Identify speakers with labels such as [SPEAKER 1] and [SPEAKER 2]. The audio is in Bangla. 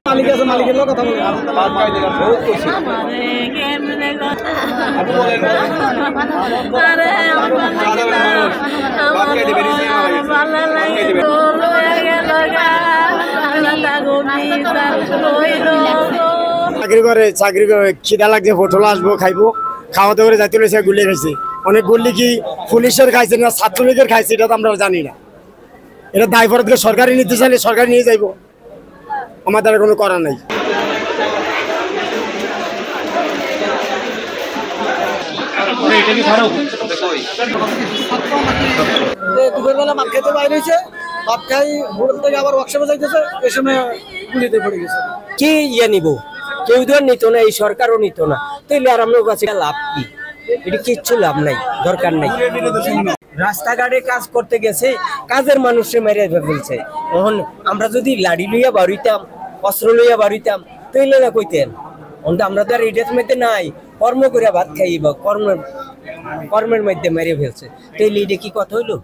[SPEAKER 1] মালিক আছে, মালিকের লোক কথা বলে চাকরি করে, চাকরি করে খিদা লাগছে, হোটেল আসবো, খাইবো, খাওয়া দাওয়া করে যাইতে হলে গুলি খাইছে। অনেক গুলি কি পুলিশের খাইছে না ছাত্রলীগের খাইছে এটা তো আমরা জানি না। এটা দায়ভার থেকে সরকারি নিতে চাইলে সরকারি নিয়ে যাইবো, আমাদের কোনো করার নাই। দুপুরবেলা ভাত খাইতে বাইরে হয়েছে, ভাত খাই হোটেল থেকে আবার ওয়ার্কশপে যাইতেছে, এই সময় গুলিতে পড়ে গেছে।
[SPEAKER 2] কি ইয়ে নিব, কেউ তো নিত না, এই সরকারও নিত না, তাইলে আর আমার কাছে লাভ কি? এটা কিচ্ছু লাভ নাই, দরকার নাই। রাস্তাঘাটে কাজ করতে গেছে, কাজের মানুষে মেরে ফেলছে। এখন আমরা যদি লাড়ি লইয়া বাড়িতাম, অস্ত্র লইয়া বাড়িতাম, তাইলে না কইতেন। আমরা তো আর এটার মধ্যে নাই, কর্ম করে ভাত খাইব, কর্মের মধ্যে মেরে ফেলছে, তাইলে এটা কি কথা হইলো?